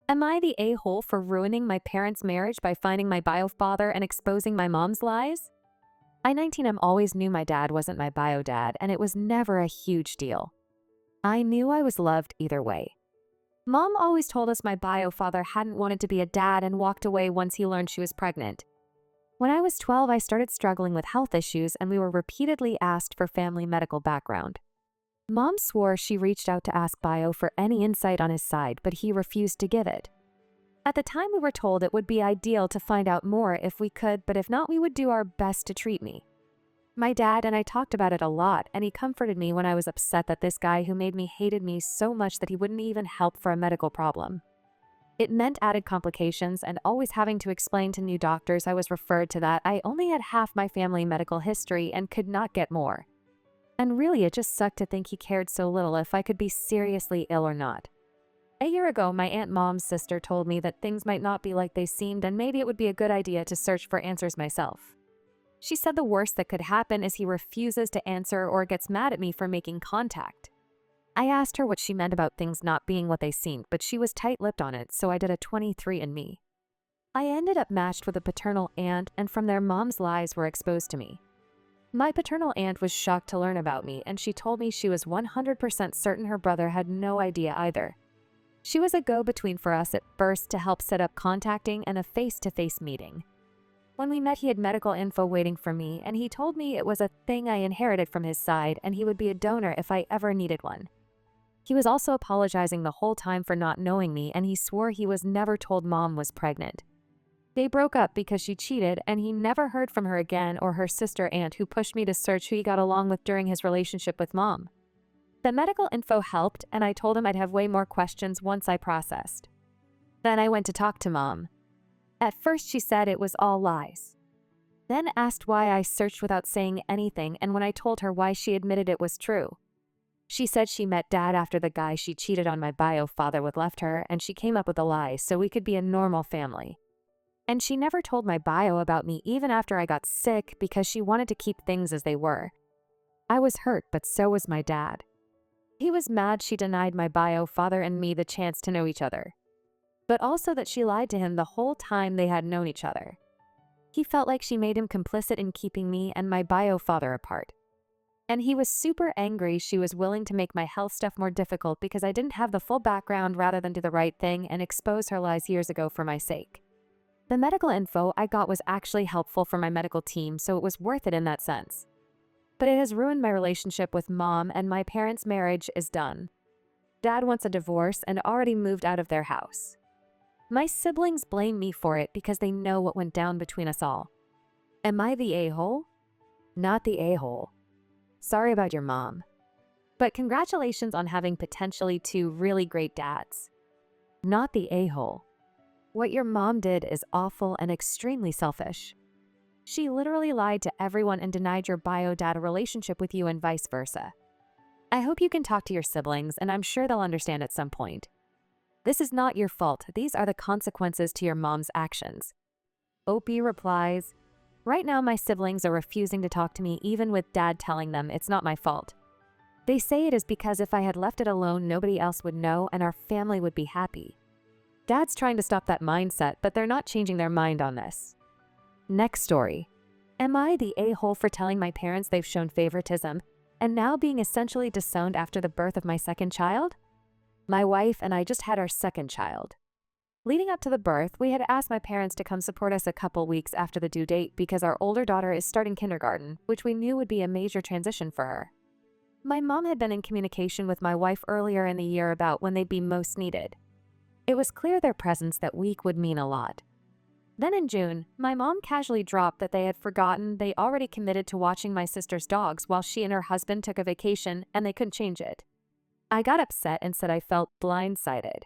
Am I the a-hole for ruining my parents' marriage by finding my bio father and exposing my mom's lies? I 19 always knew my dad wasn't my bio dad, and it was never a huge deal. I knew I was loved either way. Mom always told us my bio father hadn't wanted to be a dad and walked away once he learned she was pregnant. When I was 12, I started struggling with health issues and we were repeatedly asked for family medical background. Mom swore she reached out to ask bio for any insight on his side, but he refused to give it. At the time, we were told it would be ideal to find out more if we could, but if not, we would do our best to treat me. My dad and I talked about it a lot, and he comforted me when I was upset that this guy who made me hated me so much that he wouldn't even help for a medical problem. It meant added complications and always having to explain to new doctors I was referred to that I only had half my family medical history and could not get more. And really, it just sucked to think he cared so little if I could be seriously ill or not. A year ago, my Aunt Mom's sister told me that things might not be like they seemed and maybe it would be a good idea to search for answers myself. She said the worst that could happen is he refuses to answer or gets mad at me for making contact. I asked her what she meant about things not being what they seemed, but she was tight-lipped on it, so I did a 23andMe. I ended up matched with a paternal aunt, and from there, Mom's lies were exposed to me. My paternal aunt was shocked to learn about me, and she told me she was 100% certain her brother had no idea either. She was a go-between for us at first to help set up contacting and a face-to-face meeting. When we met, he had medical info waiting for me, and he told me it was a thing I inherited from his side and he would be a donor if I ever needed one. He was also apologizing the whole time for not knowing me, and he swore he was never told Mom was pregnant. They broke up because she cheated, and he never heard from her again or her sister aunt who pushed me to search who he got along with during his relationship with Mom. The medical info helped, and I told him I'd have way more questions once I processed. Then I went to talk to Mom. At first she said it was all lies. Then asked why I searched without saying anything, and when I told her why, she admitted it was true. She said she met Dad after the guy she cheated on my bio father with left her, and she came up with a lie so we could be a normal family. And she never told my bio about me even after I got sick because she wanted to keep things as they were. I was hurt, but so was my dad. He was mad she denied my bio father and me the chance to know each other, but also that she lied to him the whole time they had known each other. He felt like she made him complicit in keeping me and my bio father apart. And he was super angry she was willing to make my health stuff more difficult because I didn't have the full background rather than do the right thing and expose her lies years ago for my sake. The medical info I got was actually helpful for my medical team, so it was worth it in that sense. But it has ruined my relationship with Mom, and my parents' marriage is done. Dad wants a divorce and already moved out of their house. My siblings blame me for it because they know what went down between us all. Am I the a-hole? Not the a-hole. Sorry about your mom. But congratulations on having potentially two really great dads. Not the a-hole. What your mom did is awful and extremely selfish. She literally lied to everyone and denied your bio dad a relationship with you and vice versa. I hope you can talk to your siblings, and I'm sure they'll understand at some point. This is not your fault. These are the consequences to your mom's actions. Opie replies, right now my siblings are refusing to talk to me even with Dad telling them it's not my fault. They say it is because if I had left it alone, nobody else would know and our family would be happy. Dad's trying to stop that mindset, but they're not changing their mind on this. Next story. Am I the a-hole for telling my parents they've shown favoritism and now being essentially disowned after the birth of my second child? My wife and I just had our second child. Leading up to the birth, we had asked my parents to come support us a couple weeks after the due date because our older daughter is starting kindergarten, which we knew would be a major transition for her. My mom had been in communication with my wife earlier in the year about when they'd be most needed. It was clear their presence that week would mean a lot. Then in June, my mom casually dropped that they had forgotten they already committed to watching my sister's dogs while she and her husband took a vacation and they couldn't change it. I got upset and said I felt blindsided.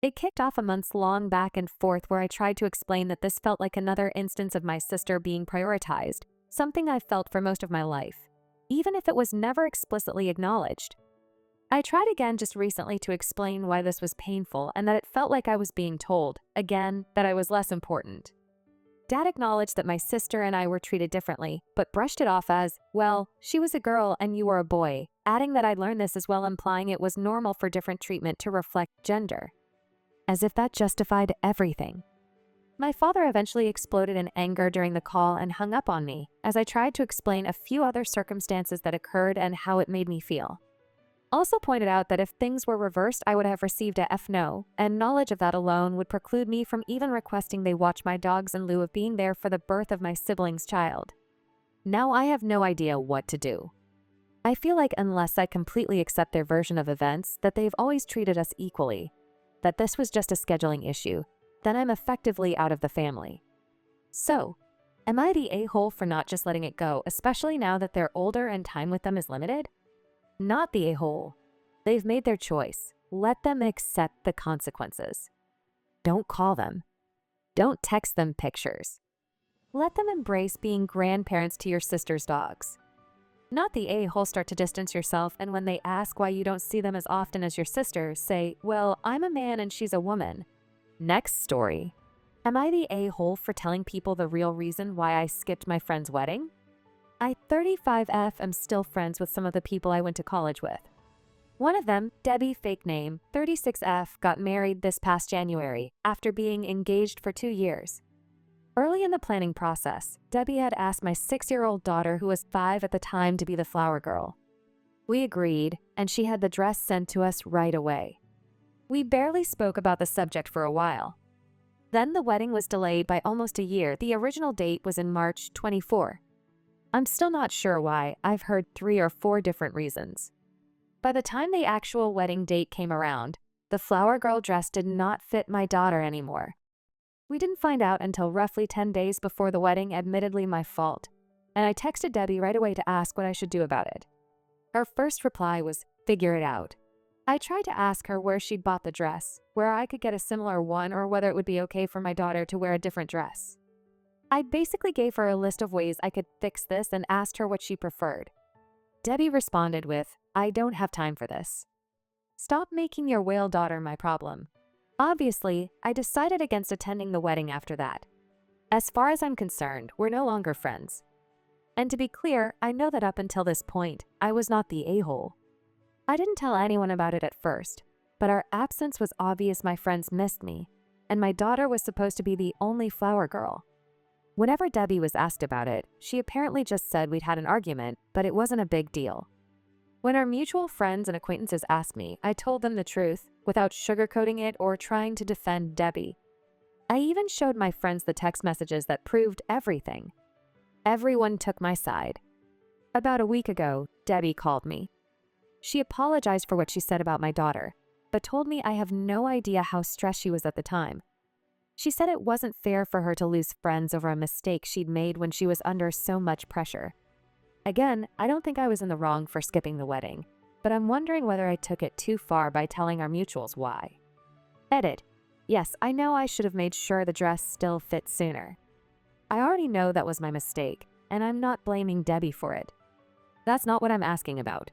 It kicked off a months-long back and forth where I tried to explain that this felt like another instance of my sister being prioritized, something I've felt for most of my life, even if it was never explicitly acknowledged. I tried again just recently to explain why this was painful and that it felt like I was being told, again, that I was less important. Dad acknowledged that my sister and I were treated differently, but brushed it off as, well, she was a girl and you were a boy, adding that I'd learned this as well, implying it was normal for different treatment to reflect gender. as if that justified everything. My father eventually exploded in anger during the call and hung up on me as I tried to explain a few other circumstances that occurred and how it made me feel. Also pointed out that if things were reversed, I would have received a F no, and knowledge of that alone would preclude me from even requesting they watch my dogs in lieu of being there for the birth of my sibling's child. Now I have no idea what to do. I feel like unless I completely accept their version of events, that they've always treated us equally, that this was just a scheduling issue, then I'm effectively out of the family. So, am I the a-hole for not just letting it go, especially now that they're older and time with them is limited? Not the a-hole. They've made their choice. Let them accept the consequences. Don't call them. Don't text them pictures. Let them embrace being grandparents to your sister's dogs. Not the a-hole start to distance yourself, and when they ask why you don't see them as often as your sister, say, well, I'm a man and she's a woman. Next story. Am I the a-hole for telling people the real reason why I skipped my friend's wedding? I 35F am still friends with some of the people I went to college with. One of them, Debbie fake name, 36F, got married this past January after being engaged for 2 years. Early in the planning process, Debbie had asked my 6-year-old daughter, who was 5 at the time, to be the flower girl. We agreed, and she had the dress sent to us right away. We barely spoke about the subject for a while. Then the wedding was delayed by almost a year. The original date was in March 24. I'm still not sure why. I've heard 3 or 4 different reasons. By the time the actual wedding date came around, the flower girl dress did not fit my daughter anymore. We didn't find out until roughly 10 days before the wedding, admittedly my fault, and I texted Debbie right away to ask what I should do about it. Her first reply was, figure it out. I tried to ask her where she'd bought the dress, where I could get a similar one, or whether it would be okay for my daughter to wear a different dress. I basically gave her a list of ways I could fix this and asked her what she preferred. Debbie responded with, I don't have time for this. Stop making your whale daughter my problem. Obviously, I decided against attending the wedding after that. As far as I'm concerned, we're no longer friends. And to be clear, I know that up until this point, I was not the a-hole. I didn't tell anyone about it at first, but our absence was obvious. My friends missed me, and my daughter was supposed to be the only flower girl. Whenever Debbie was asked about it, she apparently just said we'd had an argument, but it wasn't a big deal. When our mutual friends and acquaintances asked me, I told them the truth, without sugarcoating it or trying to defend Debbie. I even showed my friends the text messages that proved everything. Everyone took my side. About a week ago, Debbie called me. She apologized for what she said about my daughter, but told me I have no idea how stressed she was at the time. She said it wasn't fair for her to lose friends over a mistake she'd made when she was under so much pressure. Again, I don't think I was in the wrong for skipping the wedding, but I'm wondering whether I took it too far by telling our mutuals why. Edit. Yes, I know I should have made sure the dress still fits sooner. I already know that was my mistake, and I'm not blaming Debbie for it. That's not what I'm asking about.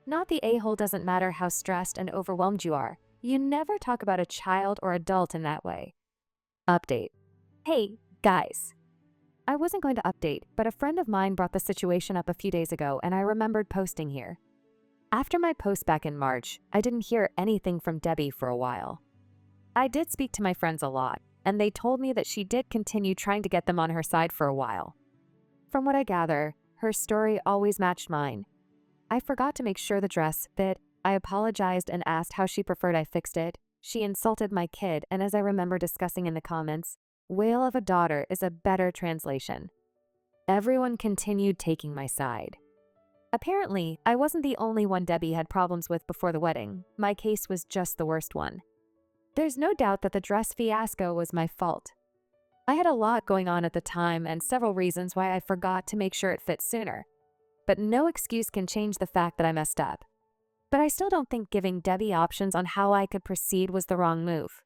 Not the a-hole doesn't matter how stressed and overwhelmed you are. You never talk about a child or adult in that way. Update. Hey, guys. I wasn't going to update, but a friend of mine brought the situation up a few days ago, and I remembered posting here. After my post back in March, I didn't hear anything from Debbie for a while. I did speak to my friends a lot, and they told me that she did continue trying to get them on her side for a while. From what I gather, her story always matched mine. I forgot to make sure the dress fit. I apologized and asked how she preferred I fixed it. She insulted my kid, and as I remember discussing in the comments, whale of a daughter is a better translation. Everyone continued taking my side. Apparently, I wasn't the only one Debbie had problems with before the wedding. My case was just the worst one. There's no doubt that the dress fiasco was my fault. I had a lot going on at the time and several reasons why I forgot to make sure it fit sooner. But no excuse can change the fact that I messed up. But I still don't think giving Debbie options on how I could proceed was the wrong move.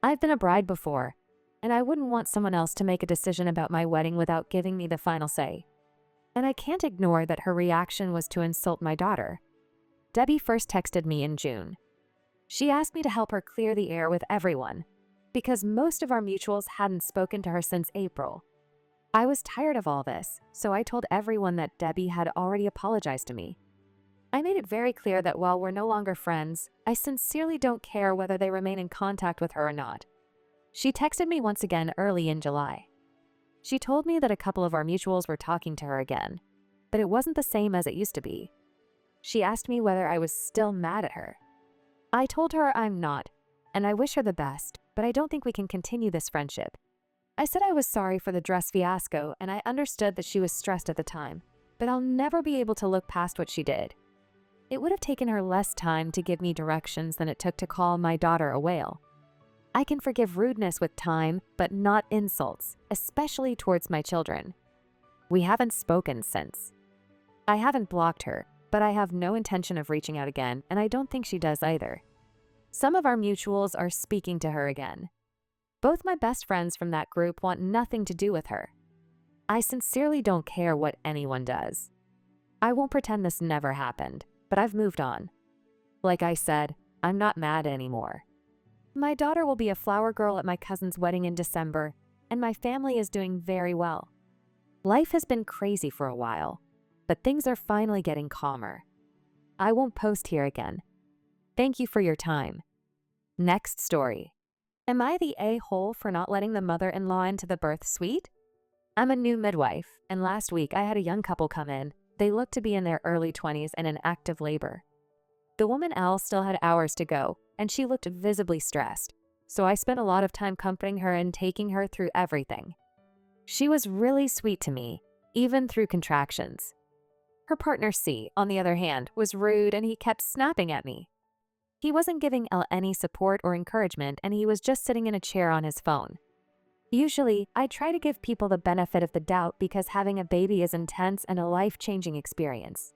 I've been a bride before, and I wouldn't want someone else to make a decision about my wedding without giving me the final say. And I can't ignore that her reaction was to insult my daughter. Debbie first texted me in June. She asked me to help her clear the air with everyone, because most of our mutuals hadn't spoken to her since April. I was tired of all this, so I told everyone that Debbie had already apologized to me. I made it very clear that while we're no longer friends, I sincerely don't care whether they remain in contact with her or not. She texted me once again early in July. She told me that a couple of our mutuals were talking to her again, but it wasn't the same as it used to be. She asked me whether I was still mad at her. I told her I'm not, and I wish her the best, but I don't think we can continue this friendship. I said I was sorry for the dress fiasco, and I understood that she was stressed at the time, but I'll never be able to look past what she did. It would have taken her less time to give me directions than it took to call my daughter a whale. I can forgive rudeness with time, but not insults, especially towards my children. We haven't spoken since. I haven't blocked her, but I have no intention of reaching out again, and I don't think she does either. Some of our mutuals are speaking to her again. Both my best friends from that group want nothing to do with her. I sincerely don't care what anyone does. I won't pretend this never happened, but I've moved on. Like I said, I'm not mad anymore. My daughter will be a flower girl at my cousin's wedding in December, and my family is doing very well. Life has been crazy for a while, but things are finally getting calmer. I won't post here again. Thank you for your time. Next story. Am I the a-hole for not letting the mother-in-law into the birth suite? I'm a new midwife, and last week I had a young couple come in. They looked to be in their early 20s and in active labor. The woman Elle still had hours to go, and she looked visibly stressed, so I spent a lot of time comforting her and taking her through everything. She was really sweet to me, even through contractions. Her partner C, on the other hand, was rude and he kept snapping at me. He wasn't giving Elle any support or encouragement, and he was just sitting in a chair on his phone. Usually, I try to give people the benefit of the doubt because having a baby is intense and a life-changing experience.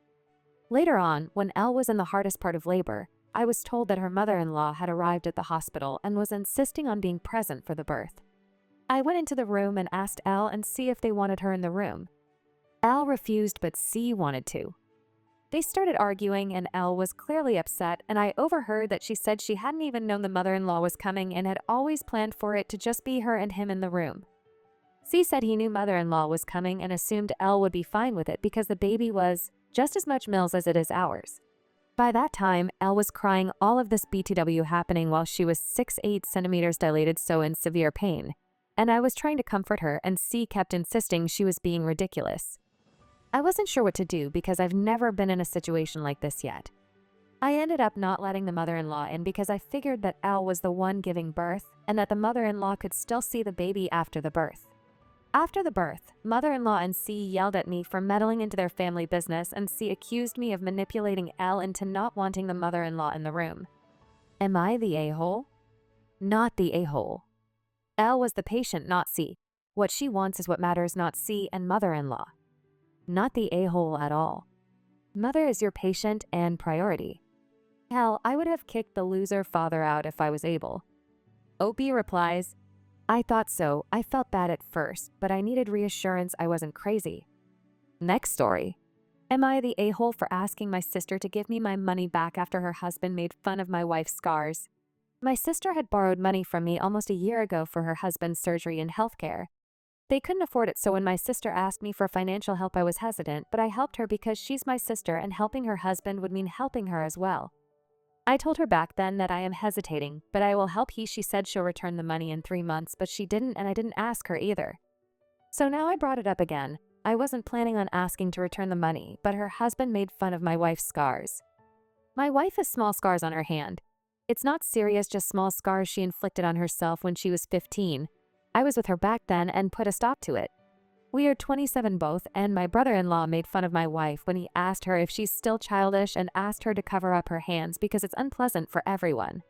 Later on, when Elle was in the hardest part of labor, I was told that her mother-in-law had arrived at the hospital and was insisting on being present for the birth. I went into the room and asked Elle and C if they wanted her in the room. Elle refused, but C wanted to. They started arguing and Elle was clearly upset, and I overheard that she said she hadn't even known the mother-in-law was coming and had always planned for it to just be her and him in the room. C said he knew mother-in-law was coming and assumed Elle would be fine with it because the baby was just as much Mills as it is ours. By that time, Elle was crying, all of this BTW happening while she was 6'8" centimeters dilated, so in severe pain, and I was trying to comfort her, and C kept insisting she was being ridiculous. I wasn't sure what to do because I've never been in a situation like this yet. I ended up not letting the mother-in-law in because I figured that Elle was the one giving birth and that the mother-in-law could still see the baby after the birth. After the birth, mother-in-law and C yelled at me for meddling into their family business, and C accused me of manipulating Elle into not wanting the mother-in-law in the room. Am I the a-hole? Not the a-hole. Elle was the patient, not C. What she wants is what matters, not C and mother-in-law. Not the a-hole at all. Mother is your patient and priority. Hell, I would have kicked the loser father out if I was able. Opie replies, I thought so. I felt bad at first, but I needed reassurance I wasn't crazy. Next story. Am I the a-hole for asking my sister to give me my money back after her husband made fun of my wife's scars? My sister had borrowed money from me almost a year ago for her husband's surgery and healthcare. They couldn't afford it, so when my sister asked me for financial help, I was hesitant, but I helped her because she's my sister and helping her husband would mean helping her as well. I told her back then that I am hesitating, but I will help. She said she'll return the money in 3 months, but she didn't, and I didn't ask her either. So now I brought it up again. I wasn't planning on asking to return the money, but her husband made fun of my wife's scars. My wife has small scars on her hand. It's not serious, just small scars she inflicted on herself when she was 15. I was with her back then and put a stop to it. We are 27 both, and my brother-in-law made fun of my wife when he asked her if she's still childish and asked her to cover up her hands because it's unpleasant for everyone.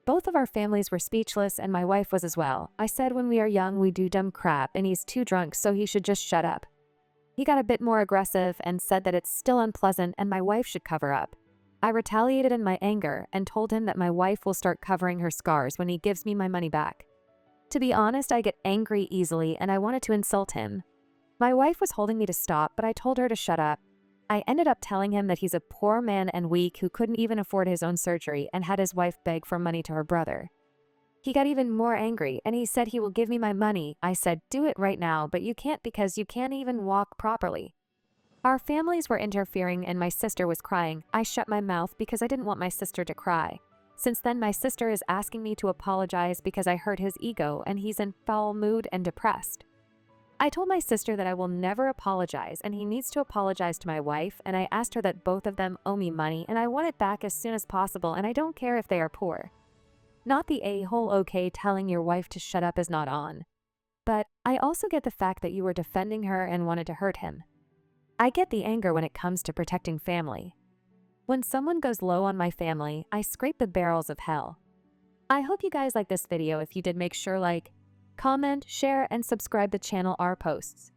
Both of our families were speechless, and my wife was as well. I said when we are young we do dumb crap and he's too drunk, so he should just shut up. He got a bit more aggressive and said that it's still unpleasant and my wife should cover up. I retaliated in my anger and told him that my wife will start covering her scars when he gives me my money back. To be honest, I get angry easily and I wanted to insult him. My wife was holding me to stop, but I told her to shut up. I ended up telling him that he's a poor man and weak who couldn't even afford his own surgery and had his wife beg for money to her brother. He got even more angry and he said he will give me my money. I said, do it right now, but you can't because you can't even walk properly. Our families were interfering and my sister was crying. I shut my mouth because I didn't want my sister to cry. Since then, my sister is asking me to apologize because I hurt his ego and he's in foul mood and depressed. I told my sister that I will never apologize and he needs to apologize to my wife, and I asked her that both of them owe me money and I want it back as soon as possible, and I don't care if they are poor. Not the a-hole okay telling your wife to shut up is not on. But I also get the fact that you were defending her and wanted to hurt him. I get the anger when it comes to protecting family. When someone goes low on my family, I scrape the barrels of hell. I hope you guys like this video. If you did, make sure like, comment, share, and subscribe to channel our posts.